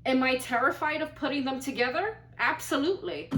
Am I terrified of putting them together? Absolutely.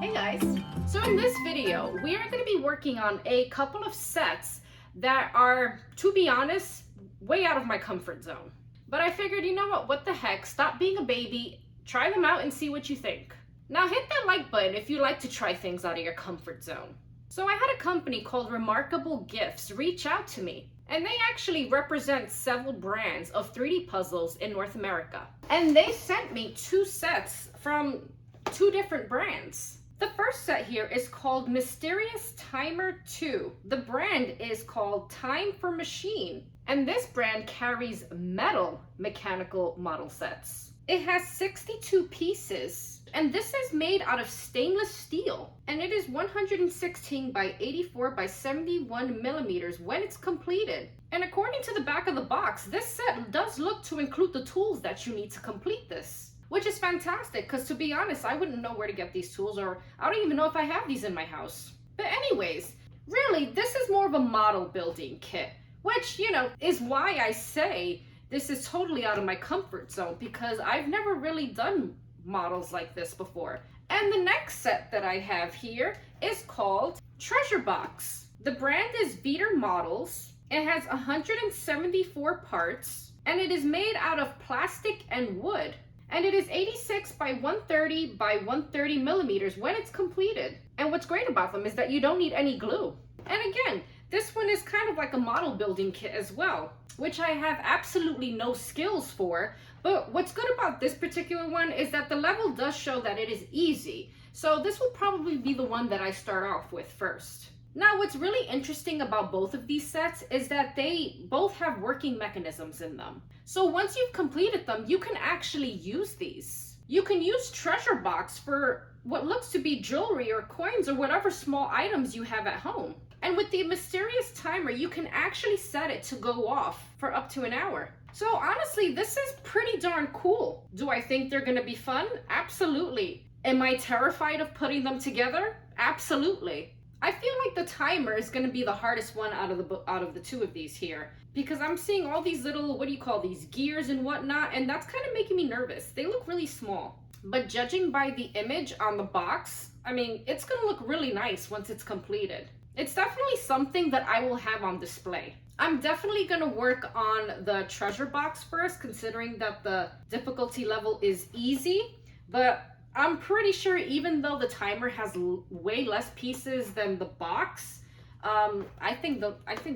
Hey guys, so in this video, we are going to be working on a couple of sets that are, to be honest, way out of my comfort zone. But I figured, you know what the heck, stop being a baby, try them out and see what you think. Now hit that like button if you like to try things out of your comfort zone. So I had a company called Remarkable Gifts reach out to me, and they actually represent several brands of 3D puzzles in North America. And they sent me 2 sets from 2 different brands. The first set here is called Mysterious Timer 2. The brand is called Time for Machine, and this brand carries metal mechanical model sets. It has 62 pieces, and this is made out of stainless steel, and it is 116 by 84 by 71 millimeters when it's completed. And according to the back of the box, this set does look to include the tools that you need to complete this, which is fantastic because, to be honest, I wouldn't know where to get these tools, or I don't even know if I have these in my house. But anyways, really, this is more of a model building kit, which, you know, is why I say this is totally out of my comfort zone, because I've never really done models like this before. And the next set that I have here is called Treasure Box. The brand is Beater Models. It has 174 parts, and it is made out of plastic and wood. And it is 86 by 130 by 130 millimeters when it's completed. And what's great about them is that you don't need any glue. And again, this one is kind of like a model building kit as well, which I have absolutely no skills for. But what's good about this particular one is that the level does show that it is easy. So this will probably be the one that I start off with first. Now, what's really interesting about both of these sets is that they both have working mechanisms in them. So once you've completed them, you can actually use these. You can use Treasure Box for what looks to be jewelry or coins or whatever small items you have at home. And with the Mysterious Timer, you can actually set it to go off for up to an hour. So honestly, this is pretty darn cool. Do I think they're gonna be fun? Absolutely. Am I terrified of putting them together? Absolutely. I feel like the timer is gonna be the hardest one out of the 2 of these here, because I'm seeing all these little, what do you call these, gears and whatnot, and that's kind of making me nervous. They look really small. But judging by the image on the box, I mean, it's gonna look really nice once it's completed. It's definitely something that I will have on display. I'm definitely going to work on the Treasure Box first, considering that the difficulty level is easy. But I'm pretty sure, even though the timer has way less pieces than the box, I think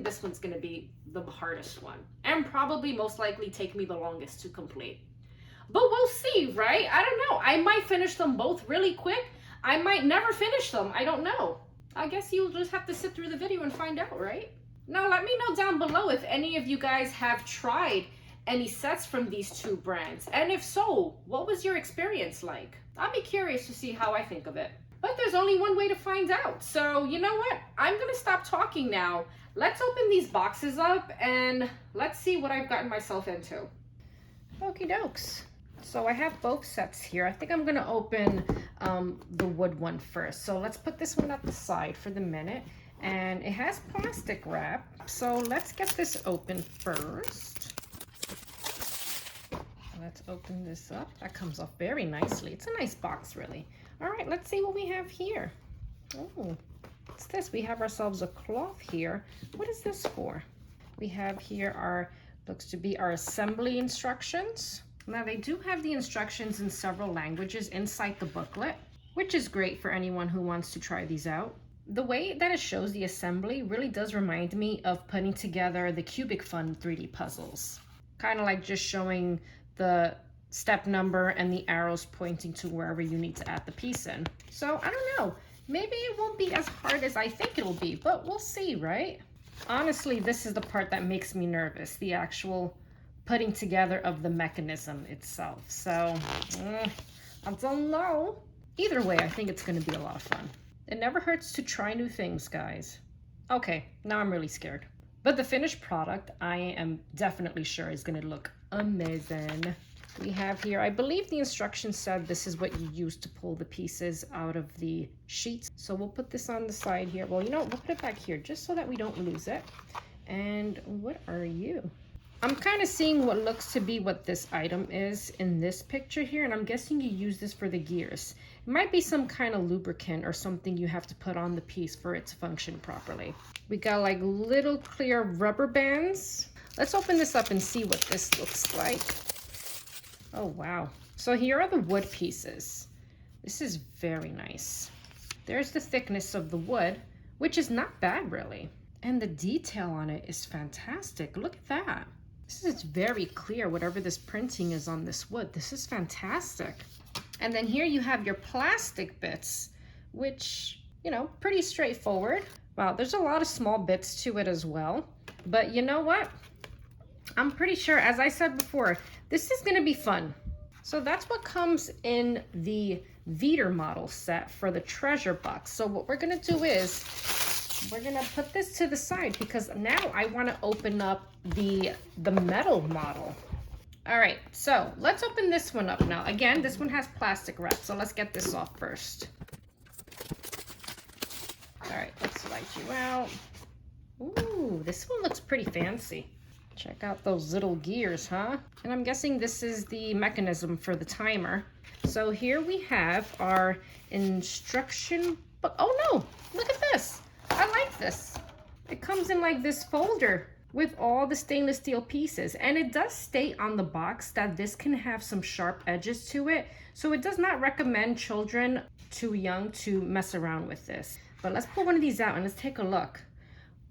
this one's going to be the hardest one, and probably most likely take me the longest to complete. But we'll see, right? I don't know. I might finish them both really quick. I might never finish them. I don't know. I guess you'll just have to sit through the video and find out, right? Now let me know down below if any of you guys have tried any sets from these 2 brands. And if so, what was your experience like? I'll be curious to see how I think of it. But there's only one way to find out. So you know what? I'm gonna stop talking now. Let's open these boxes up and let's see what I've gotten myself into. Okie dokes. So I have both sets here. I think I'm gonna open the wood one first. So let's put this one at the side for the minute. And it has plastic wrap. So let's get this open first. Let's open this up. That comes off very nicely. It's a nice box, really. All right, let's see what we have here. Oh, what's this? We have ourselves a cloth here. What is this for? We have here our, looks to be our assembly instructions. Now they do have the instructions in several languages inside the booklet, which is great for anyone who wants to try these out. The way that it shows the assembly really does remind me of putting together the Cubic Fun 3D puzzles. Kind of like just showing the step number and the arrows pointing to wherever you need to add the piece in. So I don't know, maybe it won't be as hard as I think it'll be, but we'll see, right? Honestly, this is the part that makes me nervous, the actual putting together of the mechanism itself. So I don't know. Either way, I think it's going to be a lot of fun. It never hurts to try new things, guys. Okay, now I'm really scared. But the finished product, I am definitely sure is going to look amazing. We have here, I believe the instructions said this is what you use to pull the pieces out of the sheets. So we'll put this on the side here. Well, you know what? We'll put it back here just so that we don't lose it. And what are you? I'm kind of seeing what looks to be what this item is in this picture here, and I'm guessing you use this for the gears. It might be some kind of lubricant or something you have to put on the piece for it to function properly. We got like little clear rubber bands. Let's open this up and see what this looks like. Oh, wow. So here are the wood pieces. This is very nice. There's the thickness of the wood, which is not bad really. And the detail on it is fantastic. Look at that. This is very clear, whatever this printing is on this wood. This is fantastic. And then here you have your plastic bits, which, you know, pretty straightforward. Wow, there's a lot of small bits to it as well. But you know what? I'm pretty sure, as I said before, this is gonna be fun. So that's what comes in the Veeder model set for the treasure box. So what we're gonna do is, we're gonna put this to the side because now I wanna open up the metal model. All right, so let's open this one up now. Again, this one has plastic wrap, so let's get this off first. All right, let's slide you out. Ooh, this one looks pretty fancy. Check out those little gears, huh? And I'm guessing this is the mechanism for the timer. So here we have our instruction book. Oh no, look at this. I like this. It comes in like this folder with all the stainless steel pieces. And it does state on the box that this can have some sharp edges to it. So it does not recommend children too young to mess around with this. But let's pull one of these out and let's take a look.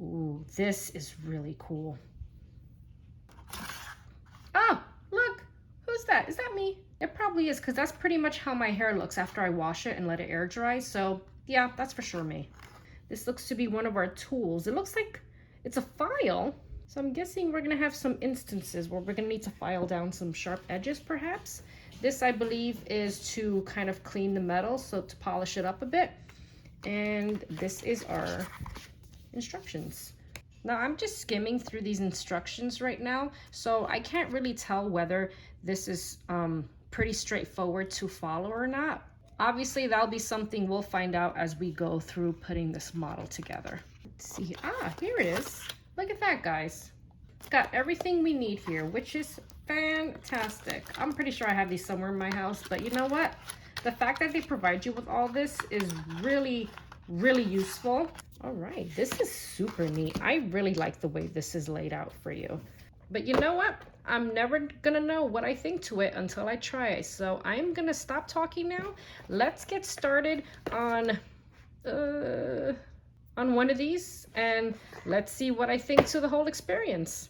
Ooh, this is really cool. Oh, look, who's that? Is that me? It probably is, because that's pretty much how my hair looks after I wash it and let it air dry. So yeah, that's for sure me. This looks to be one of our tools. It looks like it's a file. So I'm guessing we're gonna have some instances where we're gonna need to file down some sharp edges perhaps. This I believe is to kind of clean the metal, so to polish it up a bit. And this is our instructions. Now I'm just skimming through these instructions right now, so I can't really tell whether this is pretty straightforward to follow or not. Obviously that'll be something we'll find out as we go through putting this model together. Let's see, here it is. Look at that, guys. It's got everything we need here, which is fantastic. I'm pretty sure I have these somewhere in my house, but you know what? The fact that they provide you with all this is really, really useful. All right, this is super neat. I really like the way this is laid out for you. But you know what? I'm never gonna know what I think to it until I try it. So I'm gonna stop talking now. Let's get started on one of these and let's see what I think to the whole experience.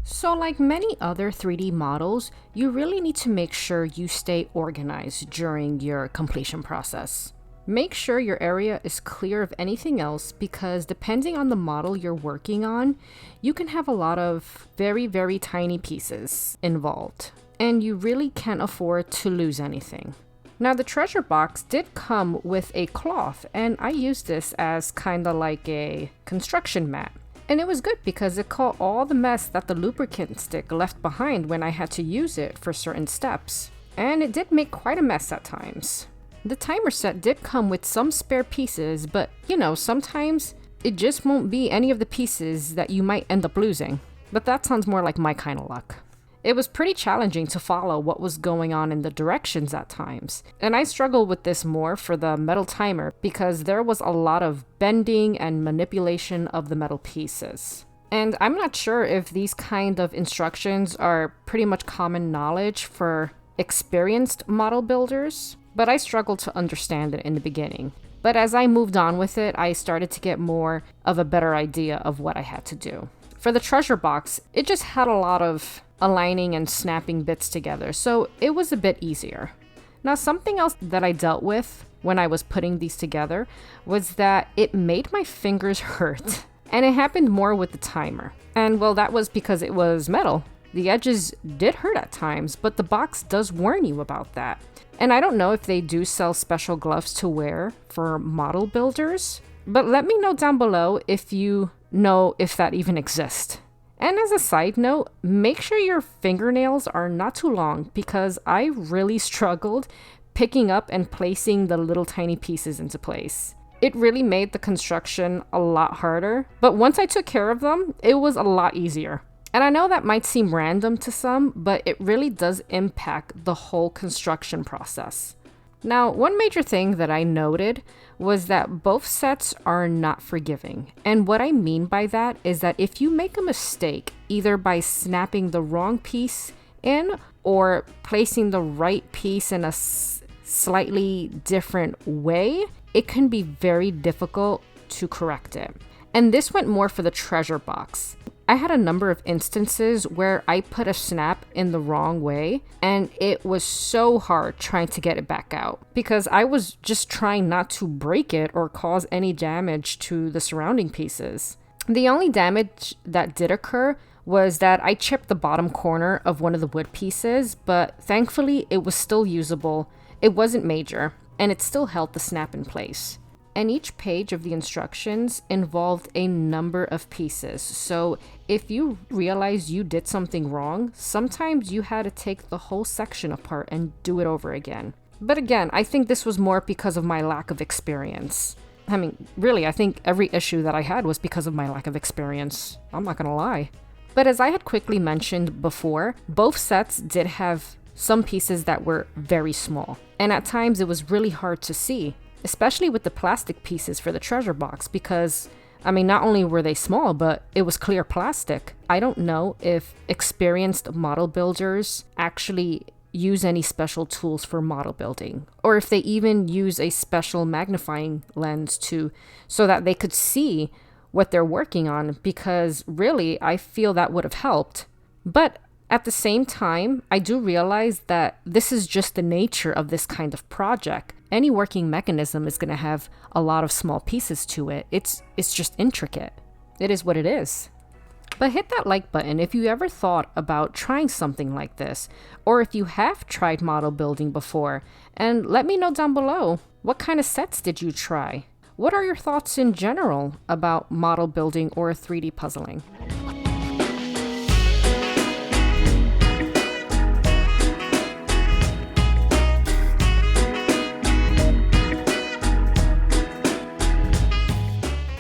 So like many other 3D models, you really need to make sure you stay organized during your completion process. Make sure your area is clear of anything else because depending on the model you're working on, you can have a lot of very, very tiny pieces involved, and you really can't afford to lose anything. Now the treasure box did come with a cloth, and I used this as kind of like a construction mat. And it was good because it caught all the mess that the lubricant stick left behind when I had to use it for certain steps. And it did make quite a mess at times. The timer set did come with some spare pieces, but you know, sometimes it just won't be any of the pieces that you might end up losing. But that sounds more like my kind of luck. It was pretty challenging to follow what was going on in the directions at times, and I struggled with this more for the metal timer because there was a lot of bending and manipulation of the metal pieces. And I'm not sure if these kind of instructions are pretty much common knowledge for experienced model builders, but I struggled to understand it in the beginning. But as I moved on with it, I started to get more of a better idea of what I had to do. For the treasure box, it just had a lot of aligning and snapping bits together, so it was a bit easier. Now, something else that I dealt with when I was putting these together was that it made my fingers hurt, and it happened more with the timer. And well, that was because it was metal. The edges did hurt at times, but the box does warn you about that. And I don't know if they do sell special gloves to wear for model builders, but let me know down below if you know if that even exists. And as a side note, make sure your fingernails are not too long because I really struggled picking up and placing the little tiny pieces into place. It really made the construction a lot harder, but once I took care of them, it was a lot easier. And I know that might seem random to some, but it really does impact the whole construction process. Now, one major thing that I noted was that both sets are not forgiving. And what I mean by that is that if you make a mistake, either by snapping the wrong piece in or placing the right piece in a slightly different way, it can be very difficult to correct it. And this went more for the treasure box. I had a number of instances where I put a snap in the wrong way, and it was so hard trying to get it back out because I was just trying not to break it or cause any damage to the surrounding pieces. The only damage that did occur was that I chipped the bottom corner of one of the wood pieces, but thankfully it was still usable. It wasn't major, and it still held the snap in place. And each page of the instructions involved a number of pieces. So if you realize you did something wrong, sometimes you had to take the whole section apart and do it over again. But again, I think this was more because of my lack of experience. I mean, really, I think every issue that I had was because of my lack of experience. I'm not gonna lie. But as I had quickly mentioned before, both sets did have some pieces that were very small. And at times it was really hard to see, especially with the plastic pieces for the treasure box, because, I mean, not only were they small, but it was clear plastic. I don't know if experienced model builders actually use any special tools for model building, or if they even use a special magnifying lens so that they could see what they're working on, because really, I feel that would have helped. But at the same time, I do realize that this is just the nature of this kind of project. Any working mechanism is going to have a lot of small pieces to it. It's just intricate. It is what it is. But hit that like button if you ever thought about trying something like this, or if you have tried model building before, and let me know down below, what kind of sets did you try? What are your thoughts in general about model building or 3D puzzling?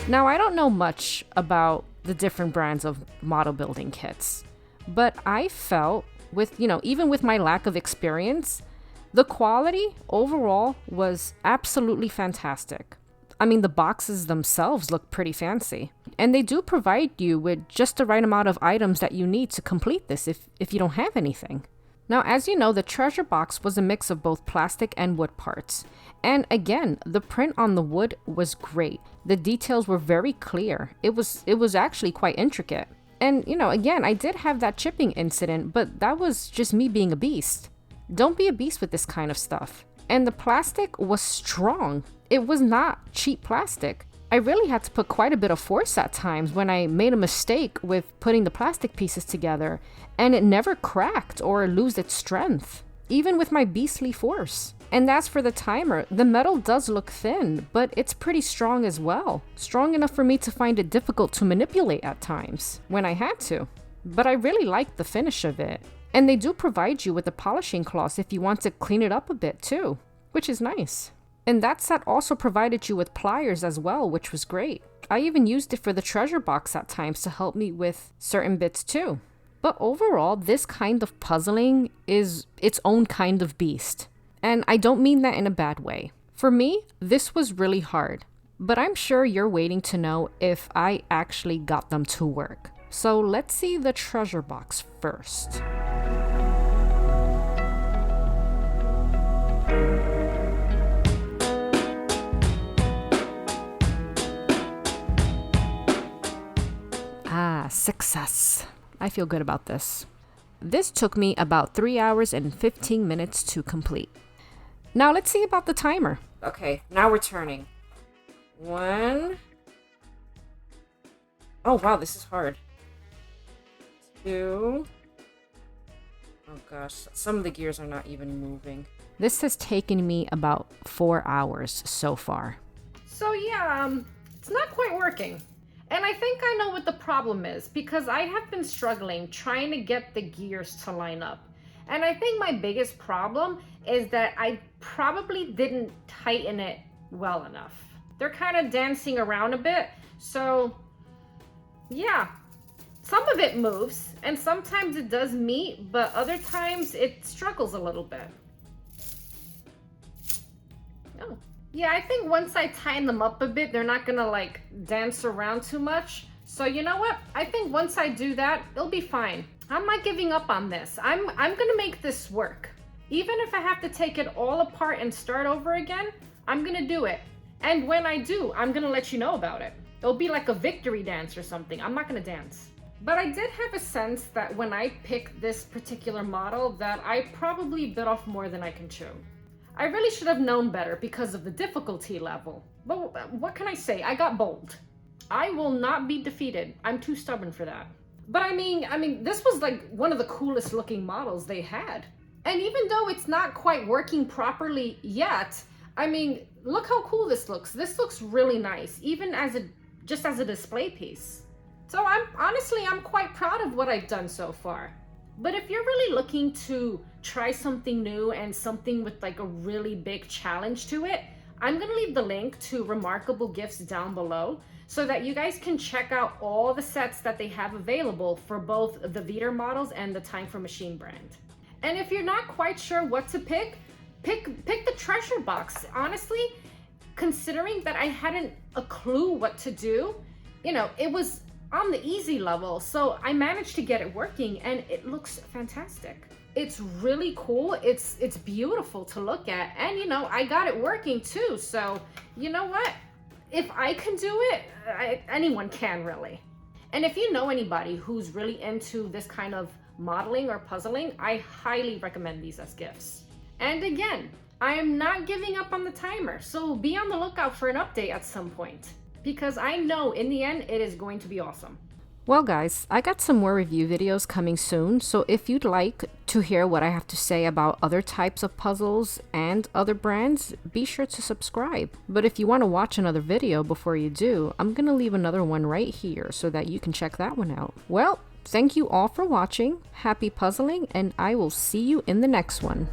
Now, I don't know much about the different brands of model building kits, but I felt even with my lack of experience, the quality overall was absolutely fantastic. I mean, the boxes themselves look pretty fancy, and they do provide you with just the right amount of items that you need to complete this if you don't have anything. Now, as you know, the treasure box was a mix of both plastic and wood parts. And again, the print on the wood was great. The details were very clear. It was actually quite intricate. And, again, I did have that chipping incident, but that was just me being a beast. Don't be a beast with this kind of stuff. And the plastic was strong. It was not cheap plastic. I really had to put quite a bit of force at times when I made a mistake with putting the plastic pieces together, and it never cracked or lost its strength, even with my beastly force. And as for the timer, the metal does look thin, but it's pretty strong as well. Strong enough for me to find it difficult to manipulate at times, when I had to. But I really liked the finish of it. And they do provide you with a polishing cloth if you want to clean it up a bit too, which is nice. And that set also provided you with pliers as well, which was great. I even used it for the treasure box at times to help me with certain bits too. But overall, this kind of puzzling is its own kind of beast. And I don't mean that in a bad way. For me, this was really hard. But I'm sure you're waiting to know if I actually got them to work. So let's see the treasure box first. Success. I feel good about this. This took me about 3 hours and 15 minutes to complete. Now let's see about the timer. Okay, now we're turning. 1. Oh wow, this is hard. 2. Oh gosh, some of the gears are not even moving. This has taken me about 4 hours so far. So yeah, it's not quite working. And I think I know what the problem is, because I have been struggling trying to get the gears to line up. And I think my biggest problem is that I probably didn't tighten it well enough. they're kind of dancing around a bit. So yeah, some of it moves and sometimes it does meet, but other times it struggles a little bit. Oh, yeah, I think once I tighten them up a bit, they're not gonna like dance around too much. So you know what? I think once I do that, it'll be fine. I'm not giving up on this. I'm gonna make this work. Even if I have to take it all apart and start over again, I'm gonna do it. And when I do, I'm gonna let you know about it. It'll be like a victory dance or something. I'm not gonna dance. But I did have a sense that when I picked this particular model that I probably bit off more than I can chew. I really should have known better because of the difficulty level. But what can I say? I got bold. I will not be defeated. I'm too stubborn for that. But I mean, this was like one of the coolest looking models they had. And even though it's not quite working properly yet, I mean, look how cool this looks. This looks really nice, even just as a display piece. So I'm quite proud of what I've done so far. But if you're really looking to try something new and something with like a really big challenge to it, I'm gonna leave the link to Remarkable Gifts down below so that you guys can check out all the sets that they have available for both the Veter models and the Time for Machine brand. And if you're not quite sure what to pick the treasure box. Honestly, considering that I hadn't a clue what to do, you know, it was on the easy level. So I managed to get it working and it looks fantastic. It's really cool. It's beautiful to look at. And you know, I got it working too. So you know what? If I can do it, anyone can really. And if you know anybody who's really into this kind of modeling or puzzling, I highly recommend these as gifts. And again, I am not giving up on the timer, so be on the lookout for an update at some point, because I know in the end it is going to be awesome. Well guys, I got some more review videos coming soon, so if you'd like to hear what I have to say about other types of puzzles and other brands, be sure to subscribe. But if you want to watch another video before you do, I'm gonna leave another one right here so that you can check that one out. Well, thank you all for watching, happy puzzling, and I will see you in the next one.